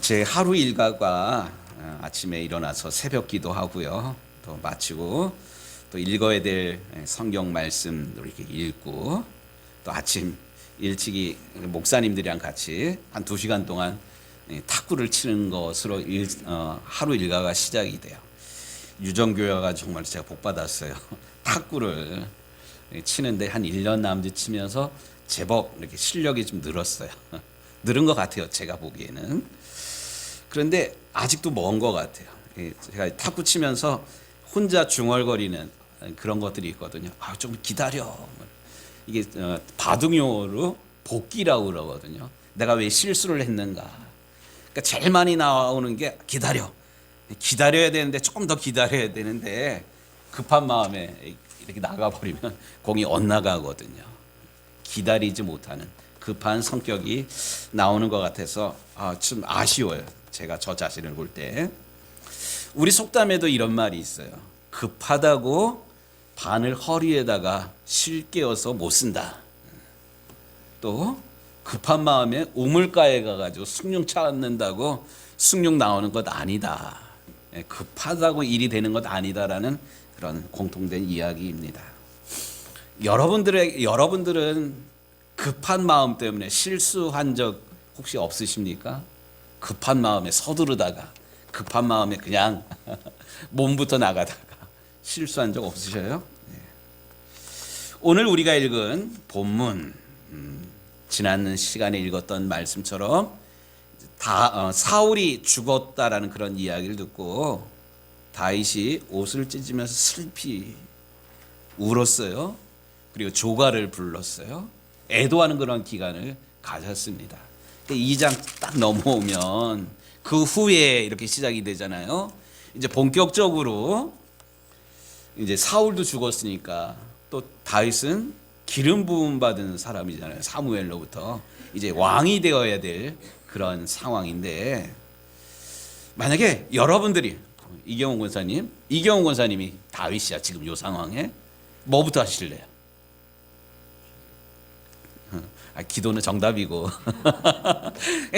제 하루 일과가 아침에 일어나서 새벽 기도하고요. 또 마치고 또 읽어야 될 성경 말씀 이렇게 읽고 또 아침 일찍이 목사님들이랑 같이 한 2시간 동안 탁구를 치는 것으로 하루 일과가 시작이 돼요. 유정교회가 정말 제가 복 받았어요. 탁구를 치는데 한 1년 남짓 치면서 제법 이렇게 실력이 좀 늘었어요. 늘은 것 같아요. 제가 보기에는. 그런데 아직도 먼 것 같아요. 제가 탁구 치면서 혼자 중얼거리는 그런 것들이 있거든요. 좀 기다려. 이게 바둑용어로 복기라고 그러거든요. 내가 왜 실수를 했는가. 그러니까 제일 많이 나오는 게 기다려. 기다려야 되는데 조금 더 기다려야 되는데 급한 마음에 이렇게 나가버리면 공이 엇나가거든요. 기다리지 못하는 급한 성격이 나오는 것 같아서 좀 아쉬워요. 제가 저 자신을 볼 때. 우리 속담에도 이런 말이 있어요. 급하다고 바늘 허리에다가 실 깨어서 못 쓴다. 또 급한 마음에 우물가에 가가지고 숭늉 찾는다고 숭늉 나오는 것 아니다. 급하다고 일이 되는 것 아니다라는 그런 공통된 이야기입니다. 여러분들은 급한 마음 때문에 실수한 적 혹시 없으십니까? 급한 마음에 서두르다가 급한 마음에 그냥 몸부터 나가다가 실수한 적 없으셔요? 네. 오늘 우리가 읽은 본문 지난 시간에 읽었던 말씀처럼 사울이 죽었다라는 그런 이야기를 듣고 다윗이 옷을 찢으면서 슬피 울었어요. 그리고 조가를 불렀어요. 애도하는 그런 기간을 가졌습니다. 2장 딱 넘어오면 그 후에 이렇게 시작이 되잖아요. 이제 본격적으로 이제 사울도 죽었으니까 또 다윗은 기름 부음 받은 사람이잖아요. 사무엘로부터 이제 왕이 되어야 될 그런 상황인데 만약에 여러분들이 이경훈 권사님이 다윗이야 지금 이 상황에 뭐부터 하실래요? 기도는 정답이고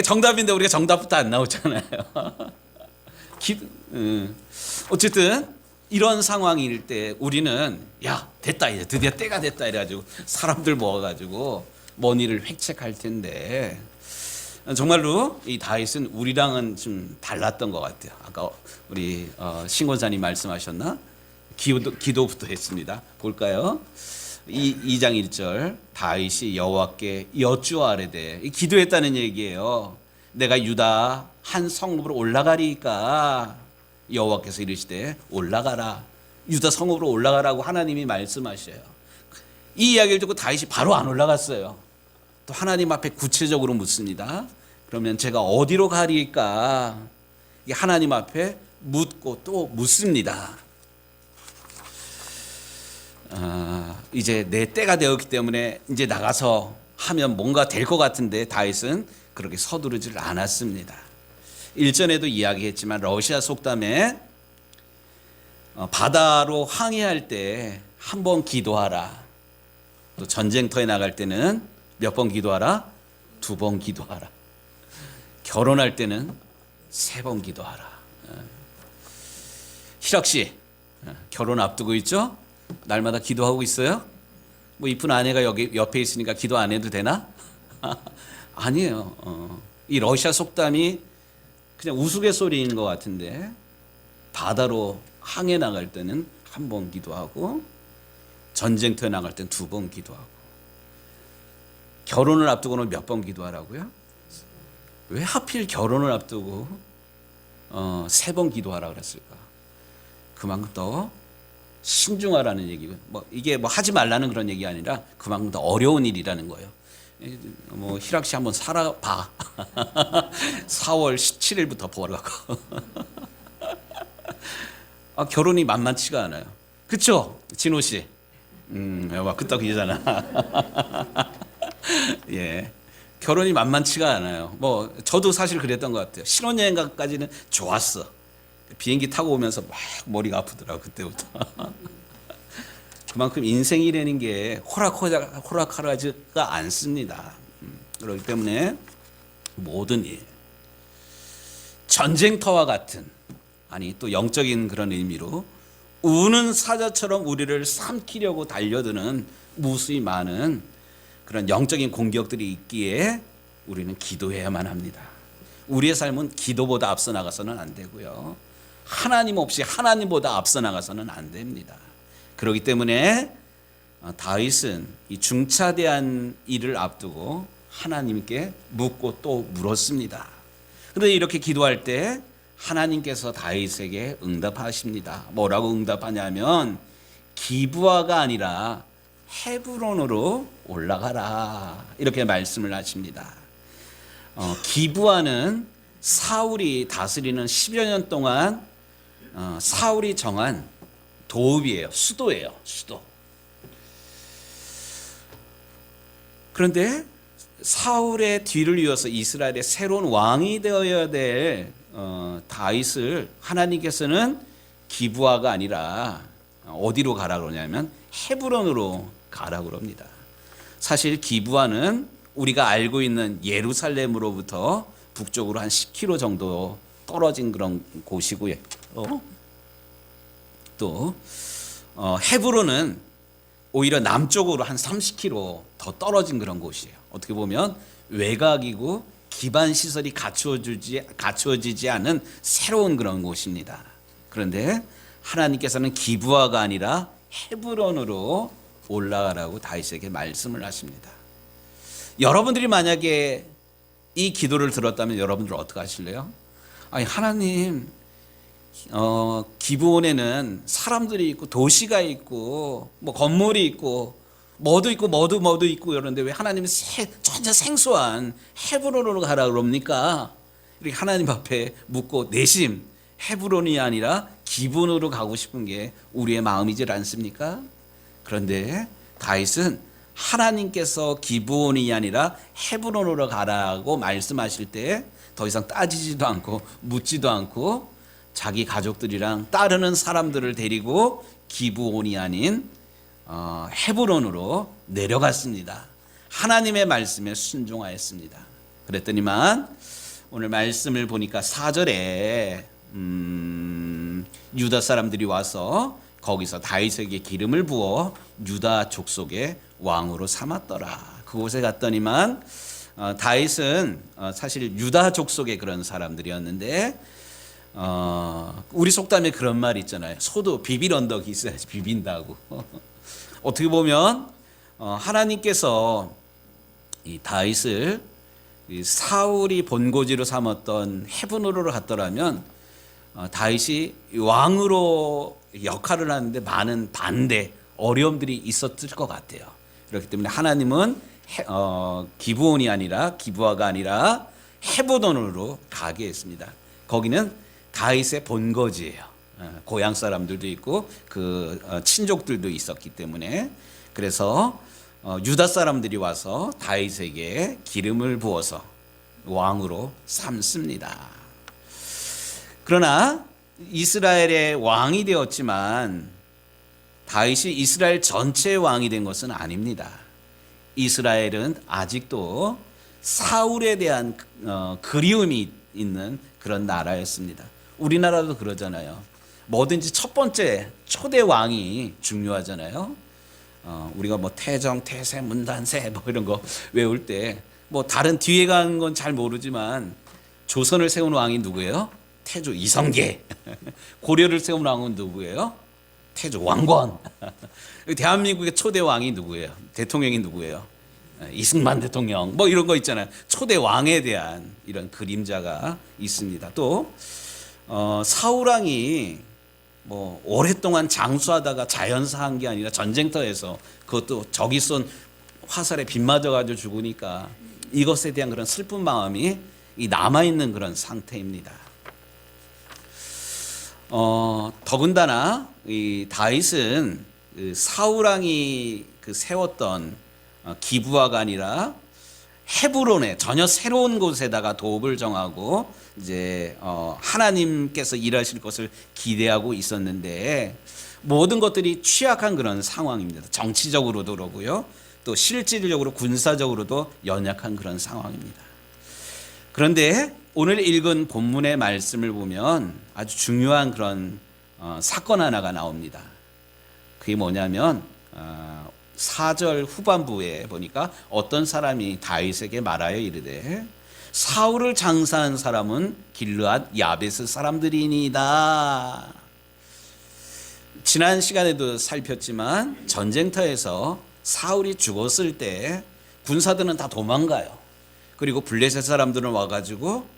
정답인데 우리가 정답부터 안 나오잖아요. 어쨌든 이런 상황일 때 우리는 야 됐다 이제 드디어 때가 됐다 이래가지고 사람들 모아가지고 뭔 일을 획책할 텐데 정말로 이 다윗은 우리랑은 좀 달랐던 것 같아요. 아까 우리 신권사님 말씀하셨나? 기도부터 했습니다. 볼까요? 2장 1절 다윗이 여호와께 여쭈아뢰되 기도했다는 얘기예요. 내가 유다 한 성읍으로 올라가리까 여호와께서 이르시되 올라가라. 유다 성읍으로 올라가라고 하나님이 말씀하셔요. 이 이야기를 듣고 다윗이 바로 안 올라갔어요. 또 하나님 앞에 구체적으로 묻습니다. 그러면 제가 어디로 가리까? 하나님 앞에 묻고 또 묻습니다. 이제 내 때가 되었기 때문에 이제 나가서 하면 뭔가 될 것 같은데 다윗은 그렇게 서두르질 않았습니다. 일전에도 이야기했지만 러시아 속담에 바다로 항해할 때 한 번 기도하라. 또 전쟁터에 나갈 때는 몇 번 기도하라? 2번 기도하라. 결혼할 때는 3번 기도하라. 희락 씨 결혼 앞두고 있죠? 날마다 기도하고 있어요? 뭐 이쁜 아내가 여기 옆에 있으니까 기도 안 해도 되나? 아니에요. 이 러시아 속담이 그냥 우스갯소리인 것 같은데 바다로 항해 나갈 때는 1번 기도하고 전쟁터에 나갈 때는 2번 기도하고 결혼을 앞두고는 몇 번 기도하라고요? 왜 하필 결혼을 앞두고 3번 기도하라 그랬을까? 그만큼 더 신중하라는 얘기고 이게 하지 말라는 그런 얘기 아니라 그만큼 더 어려운 일이라는 거예요. 희락 씨 한번 살아봐. 4월 17일부터 보라고. 결혼이 만만치가 않아요. 그쵸? 진호 씨. 끄떡이잖아. 예. 결혼이 만만치가 않아요. 저도 사실 그랬던 것 같아요. 신혼여행까지는 좋았어. 비행기 타고 오면서 막 머리가 아프더라고 그때부터. 그만큼 인생이라는 게 호락호락하지가 않습니다. 그렇기 때문에 모든 일 전쟁터와 같은, 아니 또 영적인 그런 의미로 우는 사자처럼 우리를 삼키려고 달려드는 무수히 많은 그런 영적인 공격들이 있기에 우리는 기도해야만 합니다. 우리의 삶은 기도보다 앞서 나가서는 안 되고요. 하나님 없이 하나님보다 앞서 나가서는 안 됩니다. 그렇기 때문에 다윗은 이 중차대한 일을 앞두고 하나님께 묻고 또 물었습니다. 그런데 이렇게 기도할 때 하나님께서 다윗에게 응답하십니다. 뭐라고 응답하냐면 기브아가 아니라 헤브론으로 올라가라, 이렇게 말씀을 하십니다. 기브아는 사울이 다스리는 10여 년 동안 사울이 정한 도읍이에요. 수도예요. 수도. 그런데 사울의 뒤를 이어서 이스라엘의 새로운 왕이 되어야 될 다윗을 하나님께서는 기브아가 아니라 어디로 가라 그러냐면 헤브론으로 가라 그럽니다. 사실 기브아는 우리가 알고 있는 예루살렘으로부터 북쪽으로 한 10km 정도 떨어진 그런 곳이고요. 또 헤브론은 오히려 남쪽으로 한 30km 더 떨어진 그런 곳이에요. 어떻게 보면 외곽이고 기반 시설이 갖추어지지 않은 새로운 그런 곳입니다. 그런데 하나님께서는 기브아가 아니라 헤브론으로 올라가라고 다윗에게 말씀을 하십니다. 여러분들이 만약에 이 기도를 들었다면 여러분들 어떻게 하실래요? 아니 하나님, 기브온에는 사람들이 있고 도시가 있고 뭐 건물이 있고 뭐도 있고 뭐도 있고 그러는데 왜 하나님은 전혀 생소한 헤브론으로 가라 그럽니까? 이렇게 하나님 앞에 묻고 내심 헤브론이 아니라 기브온으로 가고 싶은 게 우리의 마음이질 않습니까? 그런데 다윗은 하나님께서 기브온이 아니라 헤브론으로 가라고 말씀하실 때 더 이상 따지지도 않고 묻지도 않고 자기 가족들이랑 따르는 사람들을 데리고 기브온이 아닌 헤브론으로 내려갔습니다. 하나님의 말씀에 순종하였습니다. 그랬더니만 오늘 말씀을 보니까 4절에 유다 사람들이 와서 거기서 다윗에게 기름을 부어 유다 족속의 왕으로 삼았더라. 그곳에 갔더니만 다윗은 사실 유다 족속의 그런 사람들이었는데 우리 속담에 그런 말 있잖아요. 소도 비빌 언덕이 있어야지 비빈다고. 어떻게 보면 하나님께서 이 다윗을 사울이 본고지로 삼았던 헤브론으로 갔더라면 다윗이 왕으로 역할을 하는데 많은 반대, 어려움들이 있었을 것 같아요. 그렇기 때문에 하나님은 기브온이 아니라 기브아가 아니라 헤브론으로 가게 했습니다. 거기는 다윗의 본거지예요. 고향 사람들도 있고 그 친족들도 있었기 때문에 그래서 유다 사람들이 와서 다윗에게 기름을 부어서 왕으로 삼습니다. 그러나 이스라엘의 왕이 되었지만 다윗이 이스라엘 전체의 왕이 된 것은 아닙니다. 이스라엘은 아직도 사울에 대한 그리움이 있는 그런 나라였습니다. 우리나라도 그러잖아요. 뭐든지 첫 번째 초대 왕이 중요하잖아요. 우리가 뭐 태정, 태세, 문단세 뭐 이런 거 외울 때 뭐 다른 뒤에 가는 건 잘 모르지만 조선을 세운 왕이 누구예요? 태조 이성계. 고려를 세운 왕은 누구예요? 태조 왕건. 대한민국의 초대 왕이 누구예요? 대통령이 누구예요? 이승만 대통령. 뭐 이런 거 있잖아요. 초대 왕에 대한 이런 그림자가 있습니다. 또 사울 왕이 뭐 오랫동안 장수하다가 자연사한 게 아니라 전쟁터에서 그것도 적이 쏜 화살에 빗 맞아가지고 죽으니까 이것에 대한 그런 슬픈 마음이 남아있는 그런 상태입니다. 더군다나 이 다윗은 그 사울 왕이 세웠던 기브아가 아니라 헤브론에 전혀 새로운 곳에다가 도읍을 정하고 이제 하나님께서 일하실 것을 기대하고 있었는데 모든 것들이 취약한 그런 상황입니다. 정치적으로도 그러고요. 또 실질적으로 군사적으로도 연약한 그런 상황입니다. 그런데 오늘 읽은 본문의 말씀을 보면 아주 중요한 그런 사건 하나가 나옵니다. 그게 뭐냐면 4절 후반부에 보니까 어떤 사람이 다윗에게 말하여 이르되 사울을 장사한 사람은 길르앗 야베스 사람들이니이다. 지난 시간에도 살폈지만 전쟁터에서 사울이 죽었을 때 군사들은 다 도망가요. 그리고 블레셋 사람들은 와가지고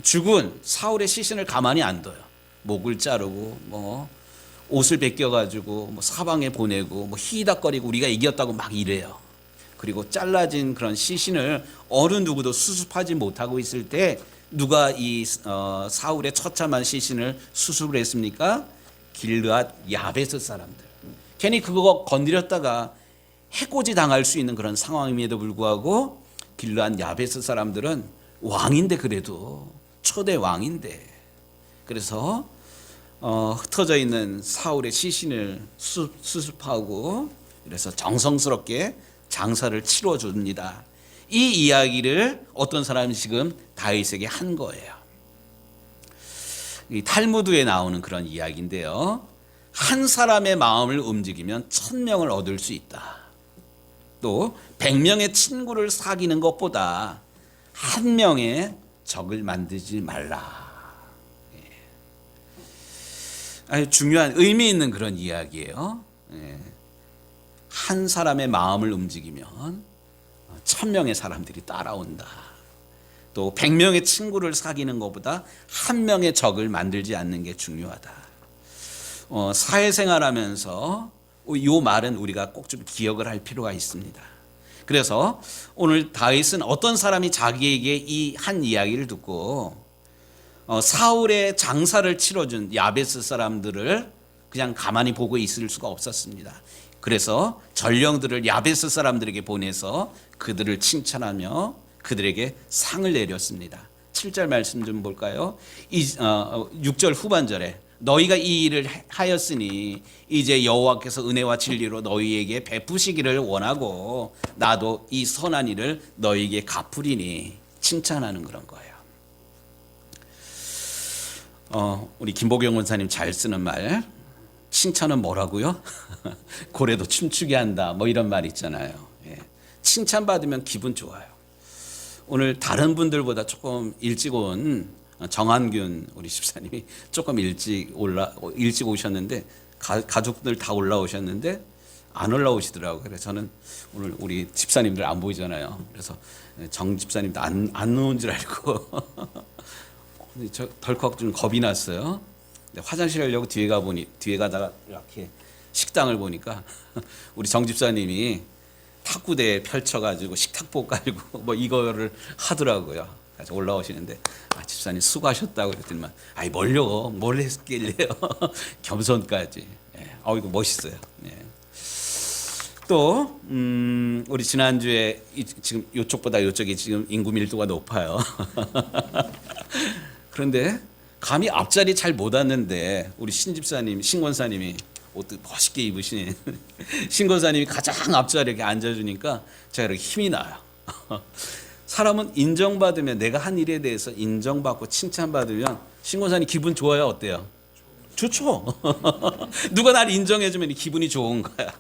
죽은 사울의 시신을 가만히 안 둬요. 목을 자르고 뭐 옷을 벗겨가지고 뭐 사방에 보내고 뭐 히덕거리고 우리가 이겼다고 막 이래요. 그리고 잘라진 그런 시신을 어느 누구도 수습하지 못하고 있을 때 누가 이 사울의 처참한 시신을 수습을 했습니까? 길르앗 야베스 사람들. 괜히 그거 건드렸다가 해코지 당할 수 있는 그런 상황임에도 불구하고 길르앗 야베스 사람들은 왕인데, 그래도 초대 왕인데, 그래서 흩어져 있는 사울의 시신을 수습하고 그래서 정성스럽게 장사를 치러줍니다. 이 이야기를 어떤 사람이 지금 다윗에게 한 거예요. 이 탈무드에 나오는 그런 이야기인데요. 한 사람의 마음을 움직이면 1000명을 얻을 수 있다. 또 100명의 친구를 사귀는 것보다 한 명의 적을 만들지 말라. 아주 중요한 의미 있는 그런 이야기예요. 한 사람의 마음을 움직이면 1000명의 사람들이 따라온다. 또 100명의 친구를 사귀는 것보다 한 명의 적을 만들지 않는 게 중요하다. 사회생활하면서 이 말은 우리가 꼭 좀 기억을 할 필요가 있습니다. 그래서 오늘 다윗은 어떤 사람이 자기에게 이 한 이야기를 듣고 사울의 장사를 치러준 야베스 사람들을 그냥 가만히 보고 있을 수가 없었습니다. 그래서 전령들을 야베스 사람들에게 보내서 그들을 칭찬하며 그들에게 상을 내렸습니다. 7절 말씀 좀 볼까요? 6절 후반절에 너희가 이 일을 하였으니 이제 여호와께서 은혜와 진리로 너희에게 베푸시기를 원하고 나도 이 선한 일을 너희에게 갚으리니 칭찬하는 그런 거예요. 우리 김보경 원사님 잘 쓰는 말, 칭찬은 뭐라고요? 고래도 춤추게 한다, 뭐 이런 말 있잖아요. 칭찬받으면 기분 좋아요. 오늘 다른 분들보다 조금 일찍 온 정한균 우리 집사님이 조금 일찍 오셨는데 가족들 다 올라오셨는데 안 올라오시더라고요. 그래서 저는 오늘 우리 집사님들 안 보이잖아요. 그래서 정 집사님도 안 오는 줄 알고 저 덜컥 좀 겁이 났어요. 화장실 가려고 뒤에 가다가 이렇게 식당을 보니까 우리 정 집사님이 탁구대에 펼쳐가지고 식탁보 깔고 뭐 이거를 하더라고요. 그래서 올라오시는데 집사님 수고하셨다고 그랬더니만 뭘요? 뭘 했길래요? 겸손까지. 이거 멋있어요. 또 우리 지난주에 지금 이쪽보다 이쪽이 지금 인구 밀도가 높아요. 그런데 감히 앞자리 잘 못 왔는데 우리 신권사님이 옷도 멋있게 입으신 신권사님이 가장 앞자리에 앉아주니까 제가 이렇게 힘이 나요. 사람은 인정받으면, 내가 한 일에 대해서 인정받고 칭찬받으면 신권사님 기분 좋아요? 어때요? 좋죠. 누가 날 인정해주면 기분이 좋은 거야.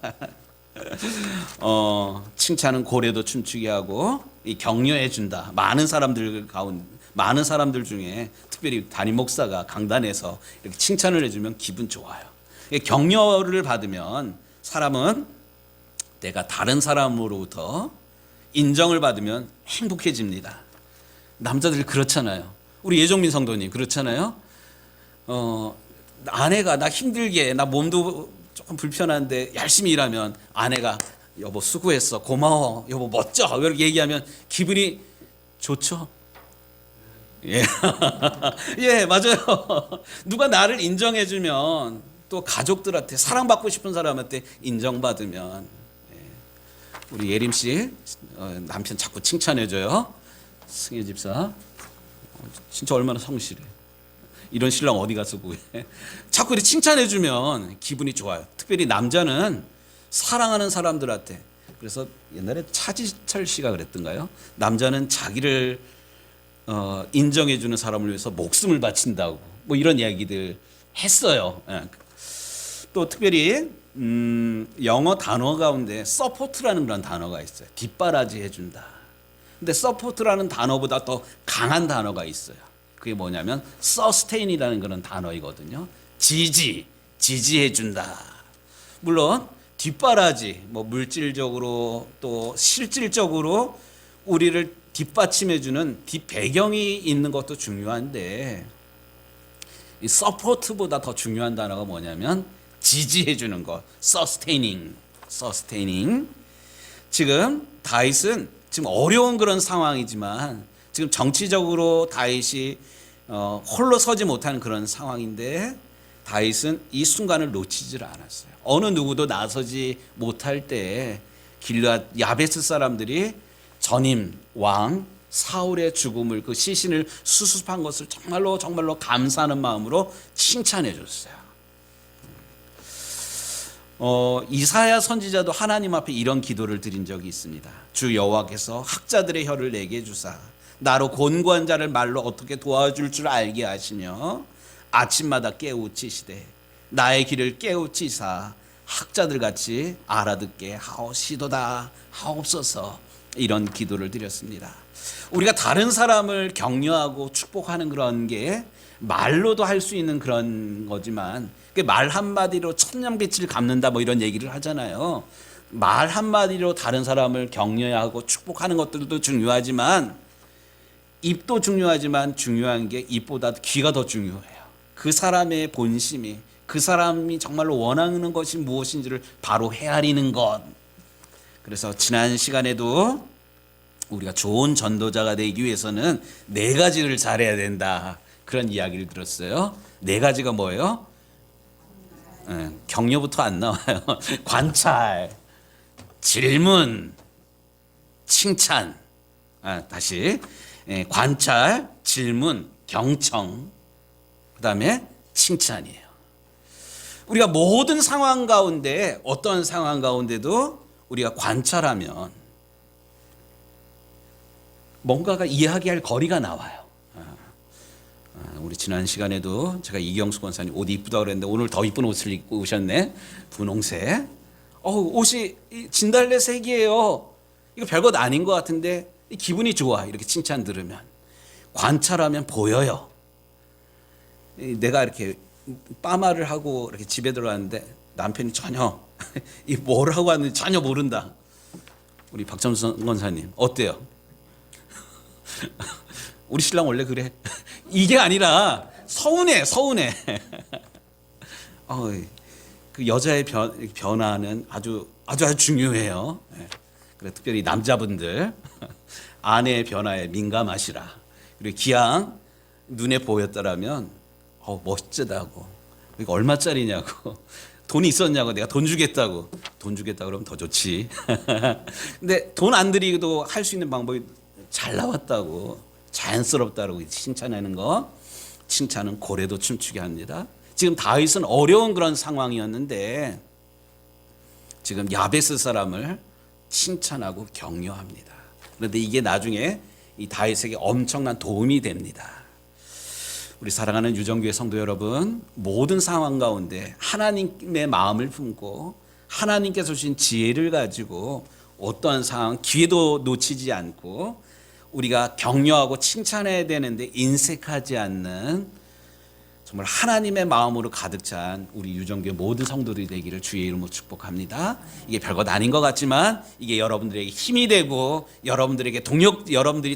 칭찬은 고래도 춤추게 하고 격려해 준다. 많은 사람들 중에 특별히 담임 목사가 강단에서 이렇게 칭찬을 해주면 기분 좋아요. 격려를 받으면 사람은 내가 다른 사람으로부터 인정을 받으면 행복해집니다. 남자들 그렇잖아요. 우리 예종민 성도님 그렇잖아요. 아내가 나 힘들게, 나 몸도 조금 불편한데 열심히 일하면 아내가 여보 수고했어, 고마워, 여보 멋져, 이렇게 얘기하면 기분이 좋죠. 예, 예, 맞아요. 누가 나를 인정해주면, 또 가족들한테, 사랑받고 싶은 사람한테 인정받으면, 우리 예림 씨 남편 자꾸 칭찬해줘요. 승혜 집사 진짜 얼마나 성실해. 이런 신랑 어디 가서 구해. 자꾸 이렇게 칭찬해주면 기분이 좋아요. 특별히 남자는 사랑하는 사람들한테. 그래서 옛날에 차지철 씨가 그랬던가요? 남자는 자기를 인정해주는 사람을 위해서 목숨을 바친다고 뭐 이런 이야기들 했어요. 예. 또 특별히 영어 단어 가운데 서포트라는 그런 단어가 있어요. 뒷바라지 해준다. 근데 서포트라는 단어보다 더 강한 단어가 있어요. 그게 뭐냐면 sustain이라는 그런 단어이거든요. 지지해준다. 물론 뒷바라지, 뭐 물질적으로 또 실질적으로 우리를 뒷받침해주는 뒷배경이 있는 것도 중요한데 이 서포트보다 더 중요한 단어가 뭐냐면 지지해주는 것, sustaining. 지금 다윗은 지금 어려운 그런 상황이지만 지금 정치적으로 다윗이 홀로 서지 못하는 그런 상황인데 다윗은 이 순간을 놓치질 않았어요. 어느 누구도 나서지 못할 때 길르앗 야베스 사람들이 전임 왕 사울의 죽음을 그 시신을 수습한 것을 정말로 감사하는 마음으로 칭찬해 줬어요. 이사야 선지자도 하나님 앞에 이런 기도를 드린 적이 있습니다. 주 여호와께서 학자들의 혀를 내게 주사 나로 곤고한 자를 말로 어떻게 도와줄 줄 알게 하시며 아침마다 깨우치시되 나의 길을 깨우치사 학자들 같이 알아듣게 하옵시도다 하옵소서. 이런 기도를 드렸습니다. 우리가 다른 사람을 격려하고 축복하는 그런 게 말로도 할 수 있는 그런 거지만 말 한마디로 천냥빛을 갚는다 뭐 이런 얘기를 하잖아요. 말 한마디로 다른 사람을 격려하고 축복하는 것들도 중요하지만 입도 중요하지만 중요한 게 입보다 귀가 더 중요해요. 그 사람의 본심이 그 사람이 정말로 원하는 것이 무엇인지를 바로 헤아리는 것. 그래서 지난 시간에도 우리가 좋은 전도자가 되기 위해서는 4가지를 잘해야 된다. 그런 이야기를 들었어요. 4가지가 뭐예요? 격려부터 안 나와요. 관찰, 질문, 칭찬. 다시 관찰, 질문, 경청, 그 다음에 칭찬이에요. 우리가 모든 상황 가운데 어떤 상황 가운데도 우리가 관찰하면 뭔가가 이야기할 거리가 나와요. 우리 지난 시간에도 제가 이경수 권사님 옷 이쁘다고 그랬는데 오늘 더 이쁜 옷을 입고 오셨네. 분홍색. 옷이 진달래색이에요. 이거 별것 아닌 것 같은데 기분이 좋아. 이렇게 칭찬 들으면. 관찰하면 보여요. 내가 이렇게 빠마를 하고 이렇게 집에 들어왔는데 남편이 전혀 이 뭘 하고 왔는지 전혀 모른다. 우리 박정선 권사님 어때요? 우리 신랑 원래 그래. 이게 아니라 서운해. 그 여자의 변화는 아주 중요해요. 그래 특별히 남자분들 아내의 변화에 민감하시라. 그리고 기왕 눈에 보였더라면 멋지다고. 이거 얼마짜리냐고. 돈이 있었냐고. 내가 돈 주겠다고 그러면 더 좋지. 근데 돈 안 들이도 할 수 있는 방법이 잘 나왔다고, 자연스럽다고 칭찬하는 거. 칭찬은 고래도 춤추게 합니다. 지금 다윗은 어려운 그런 상황이었는데 지금 야베스 사람을 칭찬하고 격려합니다. 그런데 이게 나중에 이 다윗에게 엄청난 도움이 됩니다. 우리 사랑하는 유정교회 성도 여러분, 모든 상황 가운데 하나님의 마음을 품고 하나님께서 주신 지혜를 가지고 어떠한 상황, 기회도 놓치지 않고 우리가 격려하고 칭찬해야 되는데 인색하지 않는 정말 하나님의 마음으로 가득 찬 우리 유정교회 모든 성도들이 되기를 주의 이름으로 축복합니다. 이게 별것 아닌 것 같지만 이게 여러분들에게 힘이 되고 여러분들이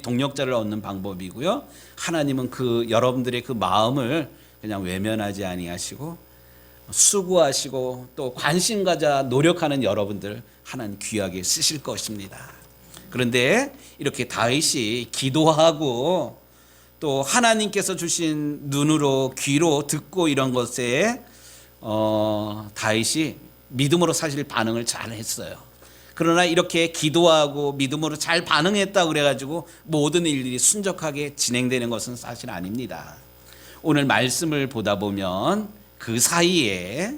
동력자를 얻는 방법이고요. 하나님은 그 여러분들의 그 마음을 그냥 외면하지 아니하시고 수고하시고 또 관심 가져 노력하는 여러분들 하나님 귀하게 쓰실 것입니다. 그런데 이렇게 다윗이 기도하고 또 하나님께서 주신 눈으로 귀로 듣고 이런 것에 다윗이 믿음으로 사실 반응을 잘 했어요. 그러나 이렇게 기도하고 믿음으로 잘 반응했다고 그래가지고 모든 일들이 순적하게 진행되는 것은 사실 아닙니다. 오늘 말씀을 보다 보면 그 사이에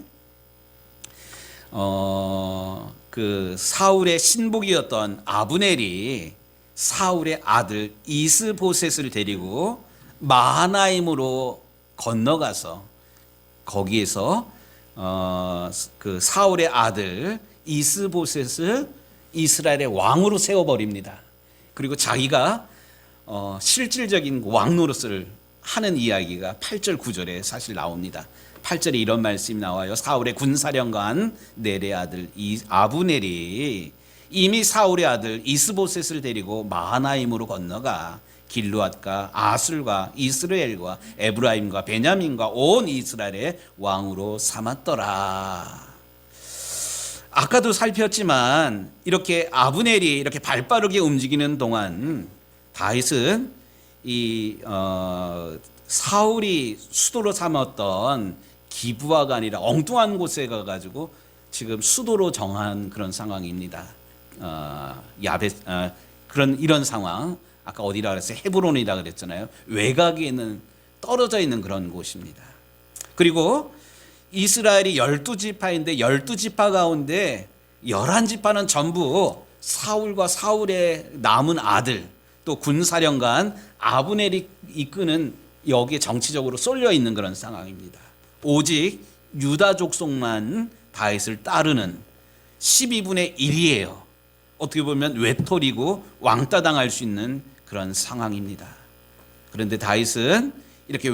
그 사울의 신복이었던 아브넬이 사울의 아들 이스보셋을 데리고 마하나임으로 건너가서 거기에서 그 사울의 아들 이스보셋을 이스라엘의 왕으로 세워버립니다. 그리고 자기가 실질적인 왕 노릇을 하는 이야기가 8절 9절에 사실 나옵니다. 8절에 이런 말씀이 나와요. 사울의 군사령관 넬의 아들 아브넬이 이미 사울의 아들 이스보셋을 데리고 마하나임으로 건너가 길르앗과 아술과 이스라엘과 에브라임과 베냐민과 온 이스라엘의 왕으로 삼았더라. 아까도 살폈지만 이렇게 아브넬이 이렇게 발빠르게 움직이는 동안 다윗은 사울이 수도로 삼았던 기브아가 아니라 엉뚱한 곳에 가가지고 지금 수도로 정한 그런 상황입니다. 이런 상황. 아까 어디라 그랬어요? 헤브론이라 그랬잖아요. 외곽에 있는 떨어져 있는 그런 곳입니다. 그리고 이스라엘이 12지파인데 12지파 가운데 11지파는 전부 사울과 사울의 남은 아들 또 군사령관 아브넬이 이끄는 여기에 정치적으로 쏠려 있는 그런 상황입니다. 오직 유다 족속만 다윗을 따르는 12분의 1이에요. 어떻게 보면 외톨이고 왕따당할 수 있는 그런 상황입니다. 그런데 다윗은 이렇게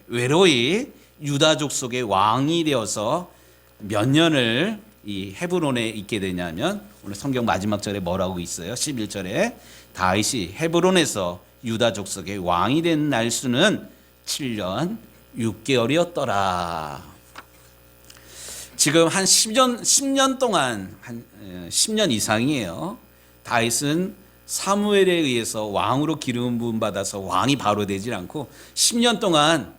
외로이 유다 족속의 왕이 되어서 몇 년을 이 헤브론에 있게 되냐면 오늘 성경 마지막 절에 뭐라고 있어요? 11절에 다윗이 헤브론에서 유다 족속의 왕이 된 날수는 7년 6개월이었더라. 지금 한 10년 동안 한 10년 이상이에요. 다윗은 사무엘에 의해서 왕으로 기름 부음 받아서 왕이 바로 되질 않고 10년 동안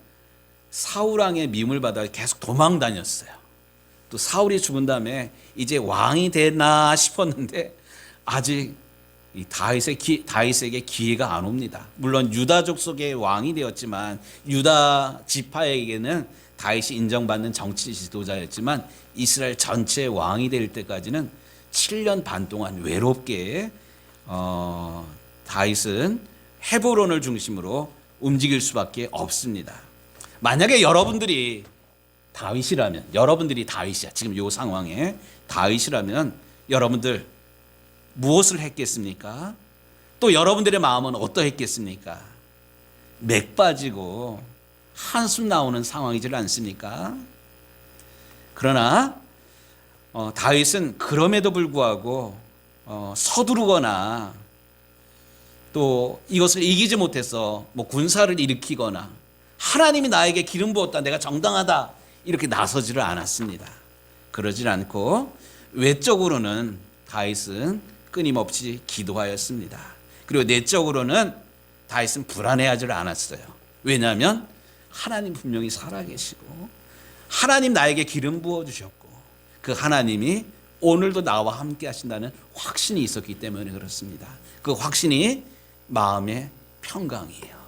사울 왕의 미움을 받아 계속 도망 다녔어요. 또 사울이 죽은 다음에 이제 왕이 되나 싶었는데 아직 이 다윗에게 기회가 안 옵니다. 물론 유다 족속의 왕이 되었지만 유다 지파에게는 다윗이 인정받는 정치 지도자였지만 이스라엘 전체의 왕이 될 때까지는 7년 반 동안 외롭게 다윗은 헤브론을 중심으로 움직일 수밖에 없습니다. 만약에 여러분들이 다윗이야. 지금 이 상황에 다윗이라면 여러분들 무엇을 했겠습니까? 또 여러분들의 마음은 어떠했겠습니까? 맥 빠지고 한숨 나오는 상황이지 않습니까? 그러나 다윗은 그럼에도 불구하고 서두르거나 또 이것을 이기지 못해서 뭐 군사를 일으키거나 하나님이 나에게 기름 부었다, 내가 정당하다 이렇게 나서지를 않았습니다. 그러질 않고 외적으로는 다윗은 끊임없이 기도하였습니다. 그리고 내적으로는 다윗은 불안해하지 않았어요. 왜냐하면 하나님 분명히 살아계시고 하나님 나에게 기름 부어주셨고 그 하나님이 오늘도 나와 함께 하신다는 확신이 있었기 때문에 그렇습니다. 그 확신이 마음의 평강이에요.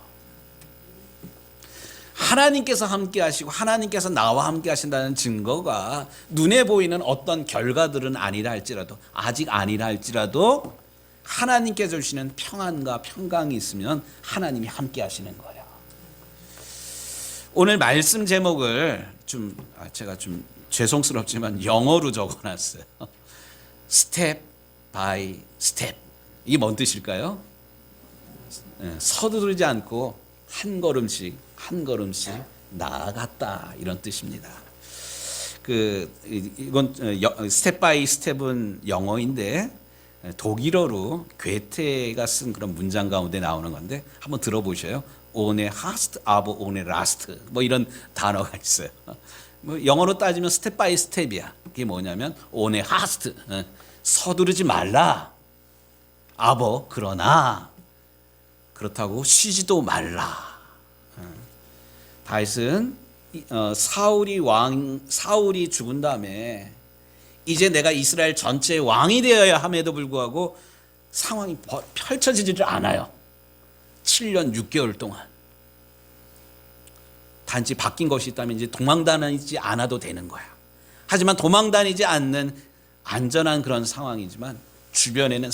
하나님께서 함께 하시고 하나님께서 나와 함께 하신다는 증거가 눈에 보이는 어떤 결과들은 아니라 할지라도 아직 아니라 할지라도 하나님께서 주시는 평안과 평강이 있으면 하나님이 함께 하시는 거예요. 오늘 말씀 제목을 제가 좀 죄송스럽지만 영어로 적어놨어요. 스텝 바이 스텝. 이게 뭔 뜻일까요? 서두르지 않고 한 걸음씩 나아갔다 이런 뜻입니다. 이건 스텝 바이 스텝은 영어인데 독일어로 괴테가 쓴 그런 문장 가운데 나오는 건데 한번 들어보셔요. ohne hast, aber ohne rast 뭐 이런 단어가 있어요. 뭐 영어로 따지면 스텝 바이 스텝이야. 그게 뭐냐면 ohne hast 서두르지 말라. aber 그러나 그렇다고 쉬지도 말라. 다윗은 사울이 죽은 다음에 이제 내가 이스라엘 전체의 왕이 되어야 함에도 불구하고 상황이 펼쳐지질 않아요. 7년 6개월 동안. 단지 바뀐 것이 있다면 이제 도망다니지 않아도 되는 거야. 하지만 도망다니지 않는 안전한 그런 상황이지만 주변에는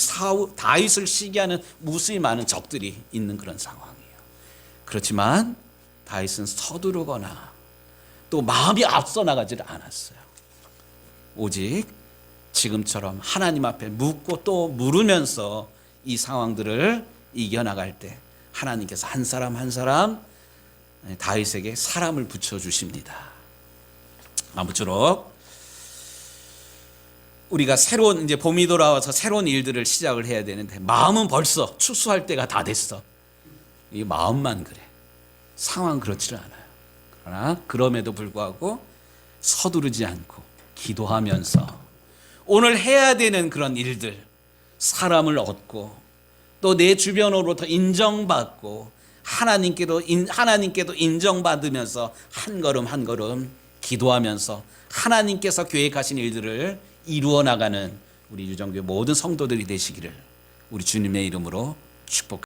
다윗을 시기하는 무수히 많은 적들이 있는 그런 상황이에요. 그렇지만 다윗은 서두르거나 또 마음이 앞서 나가지를 않았어요. 오직 지금처럼 하나님 앞에 묻고 또 물으면서 이 상황들을 이겨나갈 때 하나님께서 한 사람 한 사람 다윗에게 사람을 붙여주십니다. 아무쪼록 우리가 새로운 이제 봄이 돌아와서 새로운 일들을 시작을 해야 되는데 마음은 벌써 추수할 때가 다 됐어. 이 마음만 그래. 상황 그렇지를 않아요. 그러나 그럼에도 불구하고 서두르지 않고 기도하면서 오늘 해야 되는 그런 일들, 사람을 얻고 또 내 주변으로부터 인정받고 하나님께도 인정받으면서 한 걸음 한 걸음 기도하면서 하나님께서 계획하신 일들을 이루어 나가는 우리 유정교회 모든 성도들이 되시기를 우리 주님의 이름으로 축복합니다.